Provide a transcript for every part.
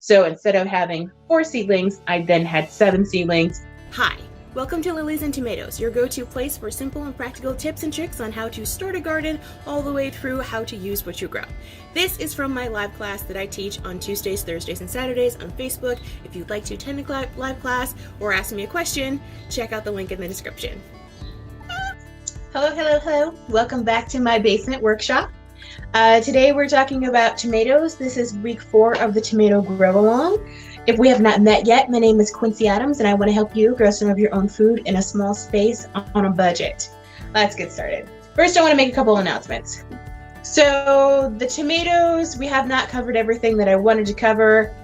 So instead of having 4 seedlings, I then had 7 seedlings. Hi, welcome to Lilies and Tomatoes, your go-to place for simple and practical tips and tricks on how to start a garden all the way through how to use what you grow. This is from my live class that I teach on Tuesdays, Thursdays, and Saturdays on Facebook. If you'd like to attend a live class or ask me a question, check out the link in the description. Hello. Welcome back to my basement workshop. Today we're talking about tomatoes. This is week 4 of the tomato grow along. If we have not met yet, my name is Quincey and I want to help you grow some of your own food in a small space on a budget. Let's get started. First, I want to make a couple announcements. So the tomatoes, we have not covered everything that I wanted to cover,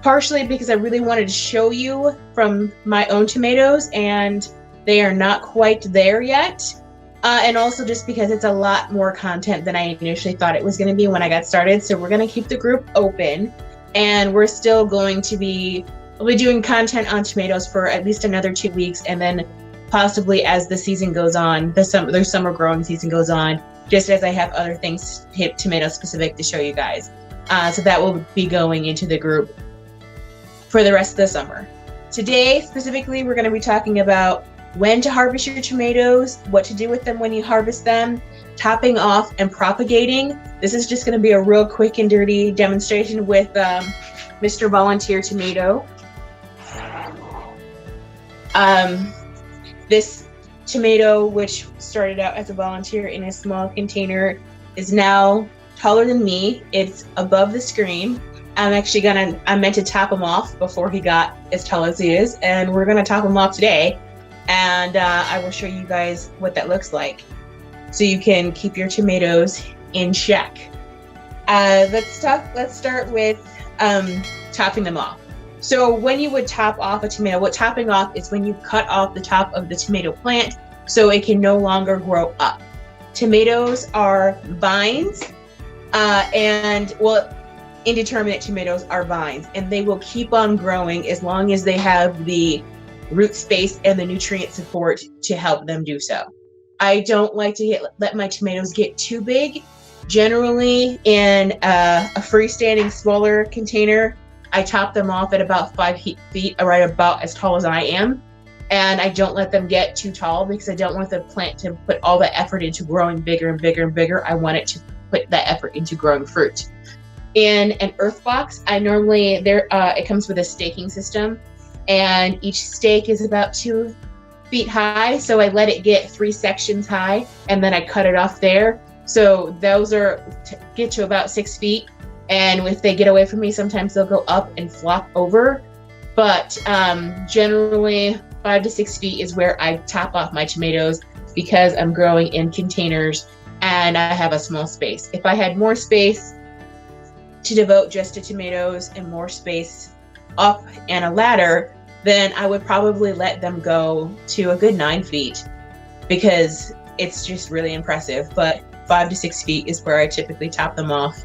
partially because I really wanted to show you from my own tomatoes and they are not quite there yet. And also just because it's a lot more content than I initially thought it was going to be when I got started. So we're going to keep the group open, and we're still going to we'll be doing content on tomatoes for at least another 2 weeks, and then possibly as the season goes on, the summer growing season goes on, just as I have other things tomato specific to show you guys. So that will be going into the group for the rest of the summer. Today, specifically, we're going to be talking about when to harvest your tomatoes, what to do with them when you harvest them, topping off, and propagating. This is just going to be a real quick and dirty demonstration with Mr. Volunteer Tomato. This tomato, which started out as a volunteer in a small container, is now taller than me. It's above the screen. I meant to top him off before he got as tall as he is, and we're going to top him off today. And I will show you guys what that looks like so you can keep your tomatoes in check. Let's start with topping them off. So when you would top off a tomato, what topping off is when you cut off the top of the tomato plant so it can no longer grow up. Tomatoes are vines, indeterminate tomatoes are vines, and they will keep on growing as long as they have the root space and the nutrient support to help them do so. I don't like to let my tomatoes get too big. Generally, in a freestanding smaller container, I top them off at about 5 feet, right about as tall as I am. And I don't let them get too tall because I don't want the plant to put all the effort into growing bigger and bigger and bigger. I want it to put that effort into growing fruit. In an earth box, it comes with a staking system, and each stake is about 2 feet high. So I let it get 3 sections high, and then I cut it off there. So those get to about 6 feet. And if they get away from me, sometimes they'll go up and flop over. But generally 5 to 6 feet is where I top off my tomatoes because I'm growing in containers and I have a small space. If I had more space to devote just to tomatoes and more space up and a ladder, then I would probably let them go to a good 9 feet because it's just really impressive. But 5 to 6 feet is where I typically top them off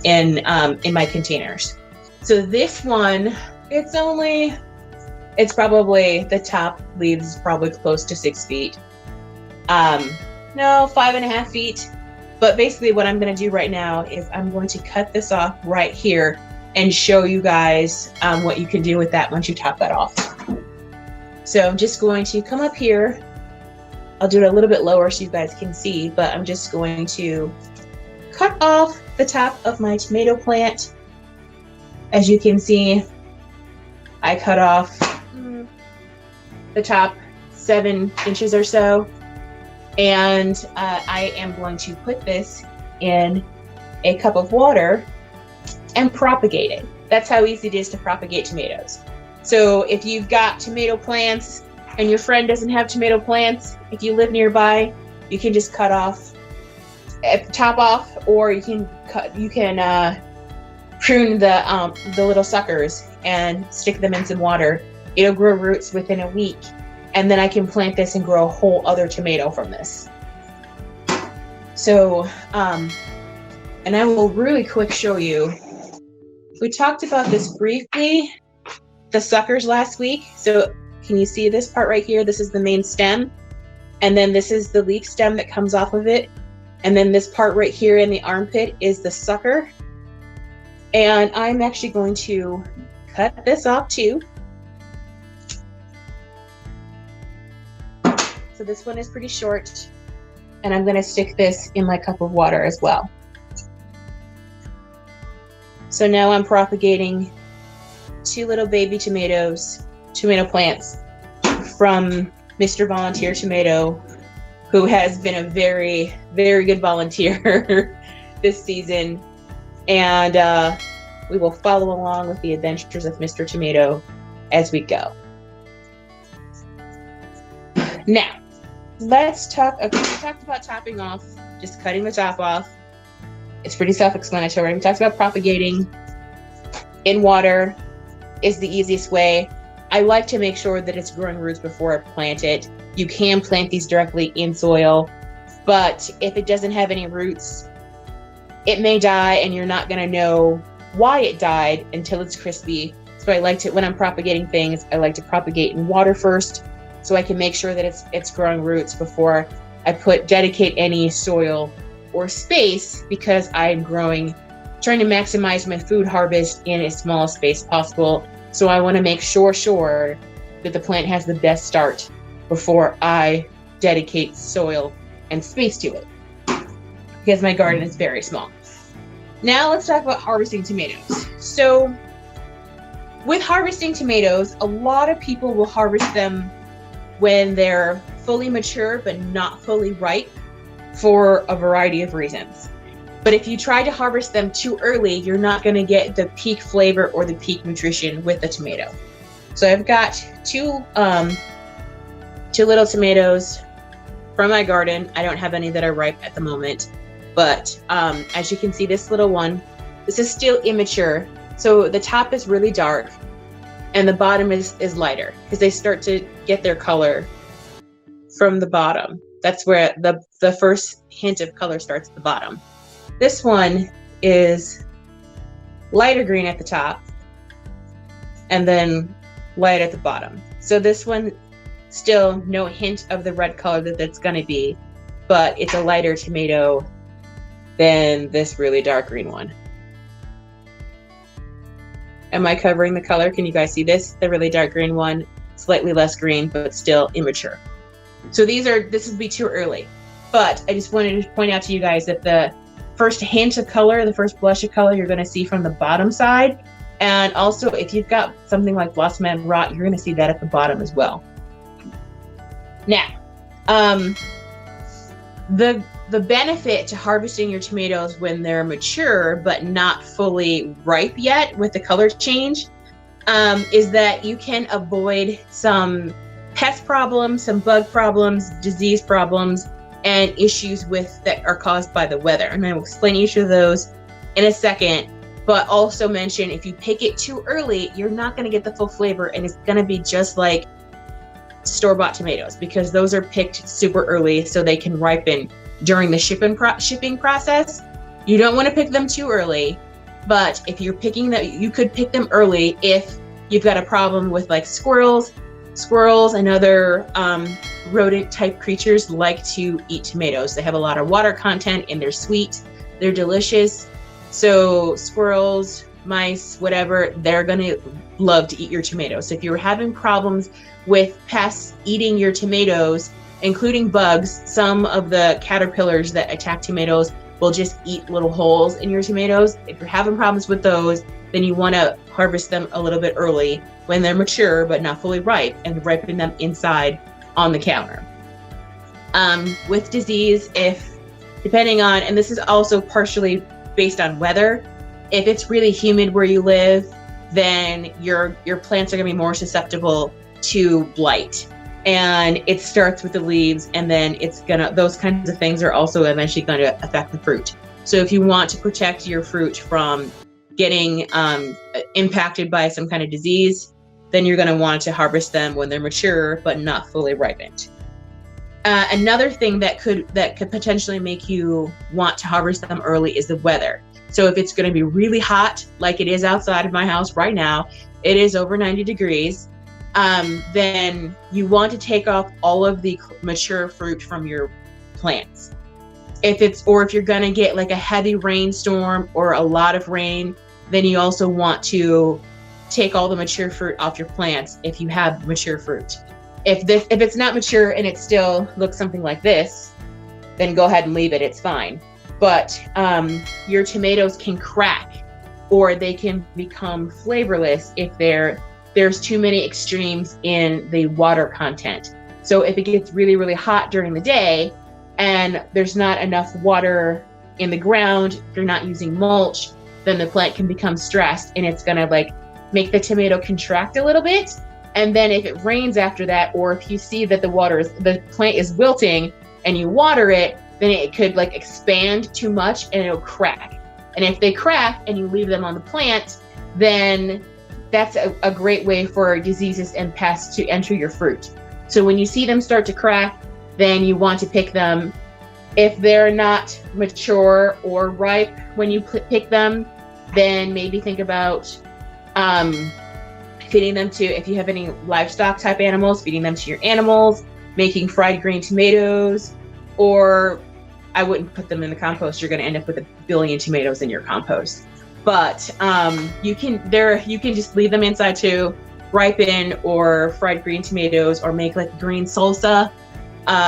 in my containers. So this one, it's probably, the top leaves probably close to 6 feet. No, 5.5 feet. But basically what I'm going to do right now is I'm going to cut this off right here and show you guys what you can do with that once you top that off. So I'm just going to come up here. I'll do it a little bit lower so you guys can see, but I'm just going to cut off the top of my tomato plant. As you can see, I cut off the top 7 inches or so, and I am going to put this in a cup of water and propagate it. That's how easy it is to propagate tomatoes. So if you've got tomato plants and your friend doesn't have tomato plants, if you live nearby, you can just cut off at the top off, or you can prune the little suckers and stick them in some water. It'll grow roots within a week, and then I can plant this and grow a whole other tomato from this. So, and I will really quick show you. We talked about this briefly, the suckers last week. So can you see this part right here? This is the main stem. And then this is the leaf stem that comes off of it. And then this part right here in the armpit is the sucker. And I'm actually going to cut this off too. So this one is pretty short, and I'm going to stick this in my cup of water as well. So now I'm propagating 2 little baby tomato plants from Mr. Volunteer Tomato, who has been a very, very good volunteer this season. And we will follow along with the adventures of Mr. Tomato as we go. Now, let's talk. Okay, we talked about topping off, just cutting the top off. It's pretty self-explanatory. We talked about propagating in water is the easiest way. I like to make sure that it's growing roots before I plant it. You can plant these directly in soil, but if it doesn't have any roots, it may die and you're not gonna know why it died until it's crispy. So I like to, when I'm propagating things, I like to propagate in water first, so I can make sure that it's growing roots before I dedicate any soil or space, because I'm trying to maximize my food harvest in as small a space possible. So I want to make sure that the plant has the best start before I dedicate soil and space to it, because my garden is very small. Now let's talk about harvesting tomatoes. So with harvesting tomatoes, a lot of people will harvest them when they're fully mature but not fully ripe for a variety of reasons. But if you try to harvest them too early, you're not going to get the peak flavor or the peak nutrition with the tomato. So I've got two little tomatoes from my garden. I don't have any that are ripe at the moment, but as you can see, this little one, this is still immature. So the top is really dark and the bottom is lighter, because they start to get their color from the bottom. That's where the first hint of color starts at the bottom. This one is lighter green at the top and then light at the bottom. So this one, still no hint of the red color that that's going to be, but it's a lighter tomato than this really dark green one. Am I covering the color? Can you guys see this? The really dark green one, slightly less green, but still immature. So this would be too early. But I just wanted to point out to you guys that the first hint of color, the first blush of color, you're going to see from the bottom side. And also, if you've got something like blossom end rot, you're going to see that at the bottom as well. Now, the benefit to harvesting your tomatoes when they're mature but not fully ripe yet with the color change is that you can avoid some pest problems, some bug problems, disease problems, and issues that are caused by the weather. And I will explain each of those in a second, but also mention if you pick it too early, you're not going to get the full flavor, and it's going to be just like store-bought tomatoes, because those are picked super early so they can ripen during the shipping process. You don't want to pick them too early, but if you're picking them, you could pick them early if you've got a problem with like squirrels and other rodent type creatures like to eat tomatoes. They have a lot of water content and they're sweet, they're delicious. So squirrels, mice, whatever, they're gonna love to eat your tomatoes. So if you're having problems with pests eating your tomatoes, including bugs, some of the caterpillars that attack tomatoes will just eat little holes in your tomatoes. If you're having problems with those, then you want to harvest them a little bit early when they're mature but not fully ripe, and ripen them inside on the counter. With disease, depending on, and this is also partially based on weather, if it's really humid where you live, then your plants are going to be more susceptible to blight. And it starts with the leaves, and then those kinds of things are also eventually going to affect the fruit. So if you want to protect your fruit from getting impacted by some kind of disease, then you're going to want to harvest them when they're mature but not fully ripened. Another thing that could potentially make you want to harvest them early is the weather. So if it's going to be really hot, like it is outside of my house right now, it is over 90 degrees, then you want to take off all of the mature fruit from your plants. If you're going to get like a heavy rainstorm or a lot of rain, then you also want to take all the mature fruit off your plants if you have mature fruit. If it's not mature and it still looks something like this, then go ahead and leave it, it's fine. But your tomatoes can crack, or they can become flavorless if there's too many extremes in the water content. So if it gets really, really hot during the day and there's not enough water in the ground, if you're not using mulch, then the plant can become stressed, and it's gonna like make the tomato contract a little bit. And then if it rains after that, or if you see that the plant is wilting and you water it, then it could like expand too much and it'll crack. And if they crack and you leave them on the plant, then that's a great way for diseases and pests to enter your fruit. So when you see them start to crack, then you want to pick them. If they're not mature or ripe when you pick them, then maybe think about feeding them to, if you have any livestock type animals, feeding them to your animals, making fried green tomatoes, or I wouldn't put them in the compost. You're going to end up with 1 billion tomatoes in your compost. But you can just leave them inside to ripen, or fried green tomatoes, or make like green salsa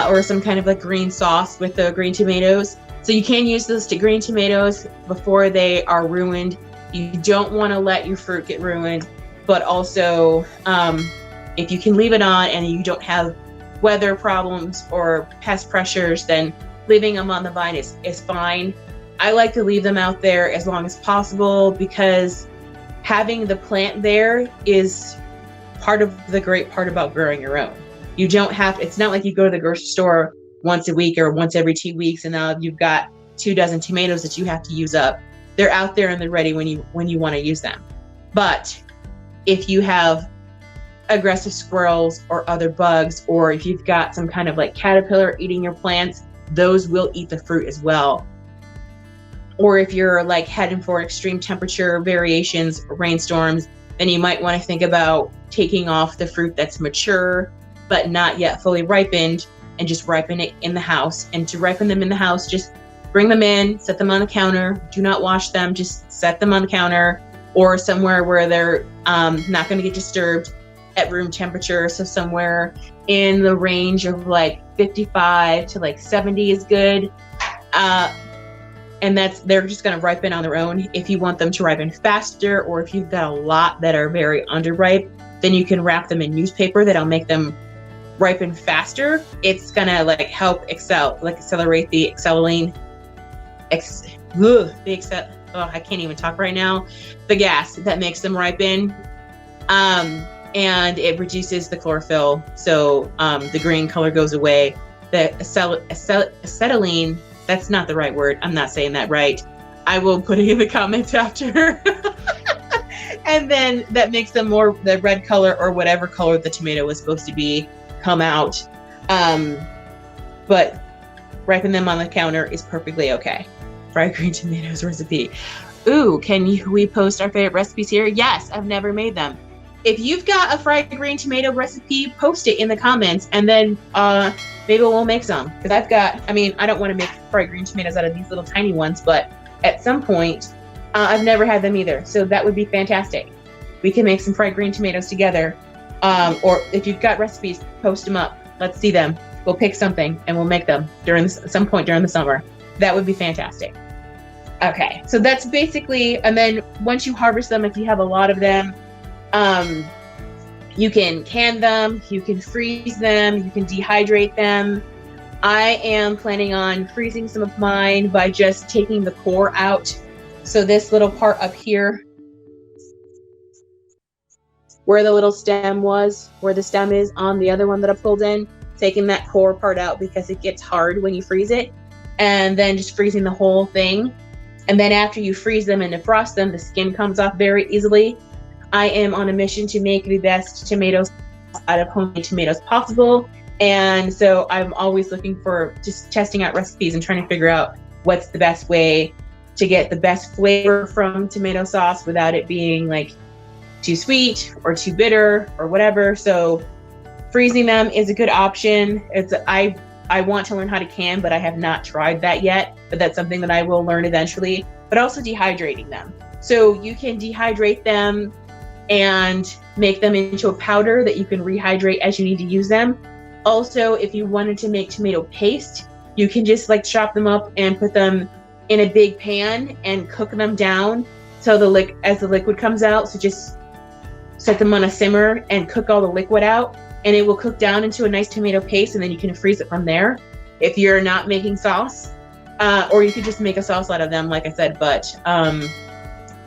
or some kind of like green sauce with the green tomatoes. So you can use those to green tomatoes before they are ruined. You don't want to let your fruit get ruined, but also if you can leave it on and you don't have weather problems or pest pressures, then leaving them on the vine is fine. I like to leave them out there as long as possible, because having the plant there is part of the great part about growing your own. You don't have, it's not like you go to the grocery store once a week or once every 2 weeks and now you've got 24 tomatoes that you have to use up. They're out there and they're ready when you want to use them. But if you have aggressive squirrels or other bugs, or if you've got some kind of like caterpillar eating your plants, those will eat the fruit as well. Or if you're like heading for extreme temperature variations, rainstorms, then you might want to think about taking off the fruit that's mature but not yet fully ripened, and just ripen it in the house. And to ripen them in the house, just bring them in, set them on the counter. Do not wash them, just set them on the counter or somewhere where they're not going to get disturbed at room temperature. So somewhere in the range of like 55 to like 70 is good. And they're just going to ripen on their own. If you want them to ripen faster, or if you've got a lot that are very underripe, then you can wrap them in newspaper. That'll make them ripen faster. It's going to like help accelerate the I can't even talk right now. The gas that makes them ripen. And it reduces the chlorophyll. So the green color goes away. The acetylene, that's not the right word. I'm not saying that right. I will put it in the comments after. And then that makes them more the red color, or whatever color the tomato was supposed to be, come out. But ripen them on the counter is perfectly okay. Fried green tomatoes recipe. Ooh, we post our favorite recipes here? Yes, I've never made them. If you've got a fried green tomato recipe, post it in the comments, and then maybe we'll make some. Because I don't want to make fried green tomatoes out of these little tiny ones, but at some point, I've never had them either. So that would be fantastic. We can make some fried green tomatoes together. Or if you've got recipes, post them up. Let's see them. We'll pick something and we'll make them some point during the summer. That would be fantastic. Okay, so that's basically, and then once you harvest them, if you have a lot of them, you can can them, you can freeze them, you can dehydrate them. I am planning on freezing some of mine by just taking the core out. So this little part up here, where the little stem was, where the stem is on the other one that I pulled in, taking that core part out because it gets hard when you freeze it, and then just freezing the whole thing. And then after you freeze them and defrost them, the skin comes off very easily. I am on a mission to make the best tomatoes out of homemade tomatoes possible. And so I'm always looking for just testing out recipes and trying to figure out what's the best way to get the best flavor from tomato sauce without it being like too sweet or too bitter or whatever. So freezing them is a good option. I want to learn how to can, but I have not tried that yet. But that's something that I will learn eventually. But also dehydrating them. So you can dehydrate them and make them into a powder that you can rehydrate as you need to use them. Also, if you wanted to make tomato paste, you can just like chop them up and put them in a big pan and cook them down so as the liquid comes out. So just set them on a simmer and cook all the liquid out, and it will cook down into a nice tomato paste, and then you can freeze it from there if you're not making sauce. Or you could just make a sauce out of them, like I said. But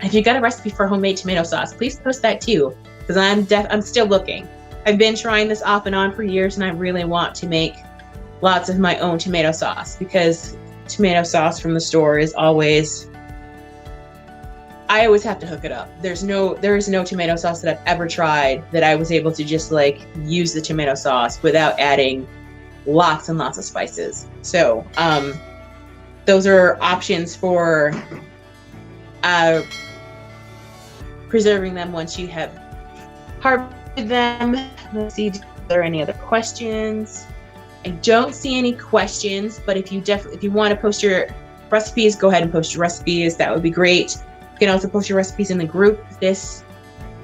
if you got a recipe for homemade tomato sauce, please post that too, because I'm still looking. I've been trying this off and on for years, and I really want to make lots of my own tomato sauce, because tomato sauce from the store is I always have to hook it up. There is no tomato sauce that I've ever tried that I was able to just like use the tomato sauce without adding lots and lots of spices. So those are options for preserving them once you have harvested them. Let's see, are there any other questions? I don't see any questions, but if you want to post your recipes, go ahead and post your recipes. That would be great. You can also post your recipes in the group. This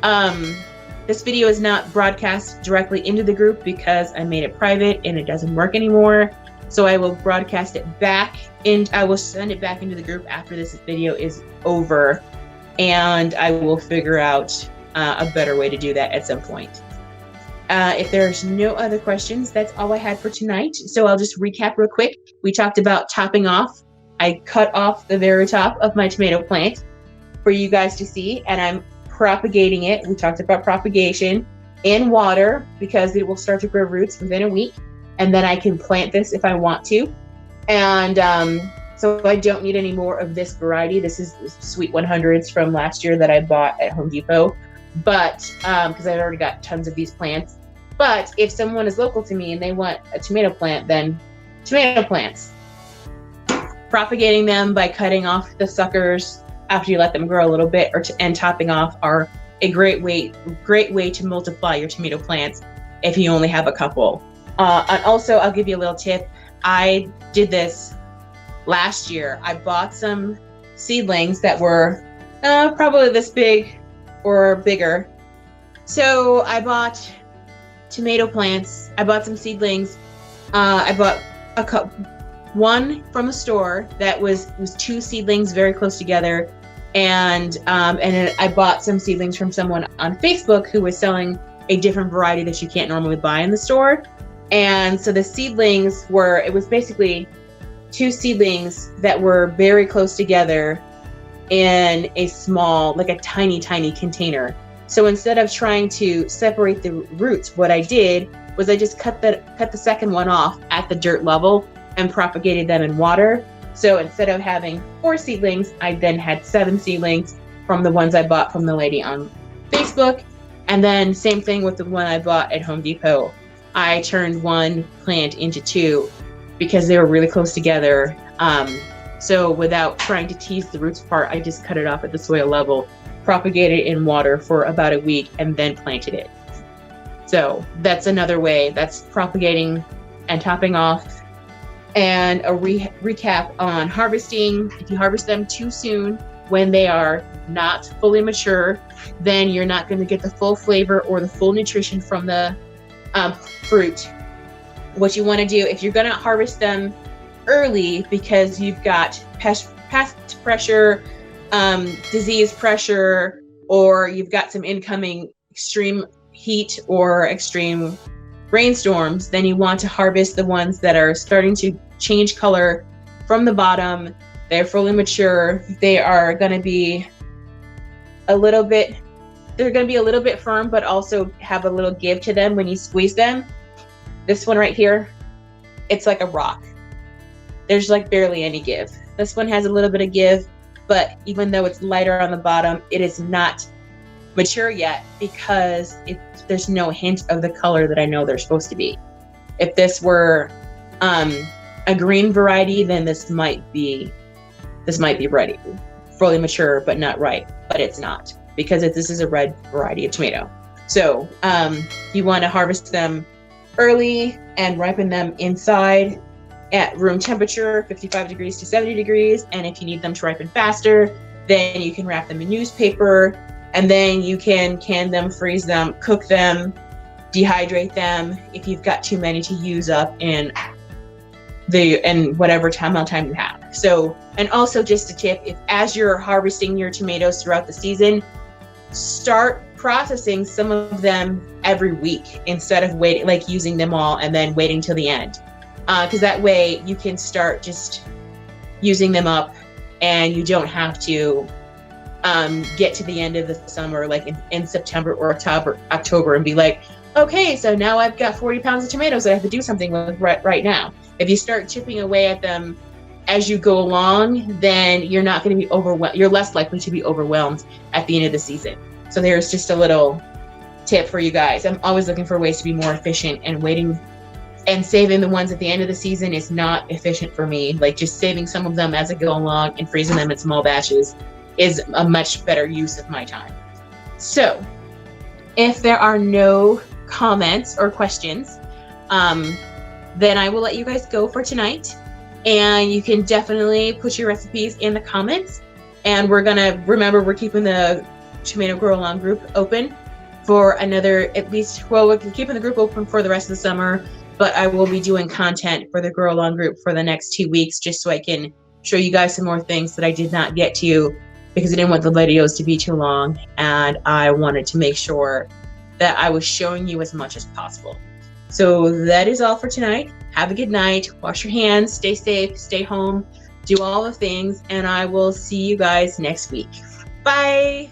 video is not broadcast directly into the group because I made it private and it doesn't work anymore. So I will broadcast it back, and I will send it back into the group after this video is over, and I will figure out a better way to do that at some point. If there's no other questions, that's all I had for tonight. So I'll just recap real quick. We talked about topping off. I cut off the very top of my tomato plant for you guys to see, and I'm propagating it. We talked about propagation in water because it will start to grow roots within a week, and then I can plant this if I want to. And so I don't need any more of this variety. This is Sweet 100s from last year that I bought at Home Depot, but because I've already got tons of these plants. But if someone is local to me and they want a tomato plant, then tomato plants. Propagating them by cutting off the suckers after you let them grow a little bit, and topping off are a great way to multiply your tomato plants if you only have a couple. And also, I'll give you a little tip. I did this last year. I bought some seedlings that were probably this big or bigger. So I bought tomato plants. I bought some seedlings. I bought one from a store that was two seedlings very close together, and then I bought some seedlings from someone on Facebook who was selling a different variety that you can't normally buy in the store. And so the seedlings it was basically two seedlings that were very close together in a small, like a tiny container. So instead of trying to separate the roots, what I did was I just cut the second one off at the dirt level and propagated them in water. So instead of having 4 seedlings, I then had 7 seedlings from the ones I bought from the lady on Facebook. And then same thing with the one I bought at Home Depot. I turned one plant into 2 because they were really close together. So without trying to tease the roots apart, I just cut it off at the soil level, propagated it in water for about a week, and then planted it. So that's another way. That's propagating and topping off. And a recap on harvesting. If you harvest them too soon, when they are not fully mature, then you're not going to get the full flavor or the full nutrition from the fruit. What you want to do, if you're going to harvest them early because you've got pest pressure, disease pressure, or you've got some incoming extreme heat or extreme rainstorms, then you want to harvest the ones that are starting to change color from the bottom. They're fully mature. They are going to be a little bit firm, but also have a little give to them when you squeeze them. This one right here, it's like a rock. There's like barely any give. This one has a little bit of give, but even though it's lighter on the bottom, it is not mature yet because there's no hint of the color that I know they're supposed to be. If this were a green variety, then this might be ready, fully mature, but not ripe. But it's not, because this is a red variety of tomato. So you want to harvest them early and ripen them inside at room temperature, 55 degrees to 70 degrees. And if you need them to ripen faster, Then you can wrap them in newspaper, and then you can can them, freeze them, cook them, dehydrate them if you've got too many to use up in whatever amount of time you have. So, and also just a tip, if as you're harvesting your tomatoes throughout the season, start processing some of them every week instead of waiting, like using them all and then waiting till the end. Because that way you can start just using them up and you don't have to get to the end of the summer, like in September or October and be like, okay, so now I've got 40 pounds of tomatoes that I have to do something with right now. If you start chipping away at them as you go along, then you're not going to be overwhelmed. You're less likely to be overwhelmed at the end of the season. So there's just a little tip for you guys. I'm always looking for ways to be more efficient, and waiting and saving the ones at the end of the season is not efficient for me. Like just saving some of them as I go along and freezing them in small batches is a much better use of my time. So if there are no comments or questions, then I will let you guys go for tonight. And you can definitely put your recipes in the comments. And we're keeping the Tomato Grow Along group open for another, we're keeping the group open for the rest of the summer, but I will be doing content for the Grow Along group for the next 2 weeks, just so I can show you guys some more things that I did not get to, because I didn't want the videos to be too long, and I wanted to make sure that I was showing you as much as possible. So that is all for tonight. Have a good night. Wash your hands, stay safe, stay home, do all the things, and I will see you guys next week. Bye.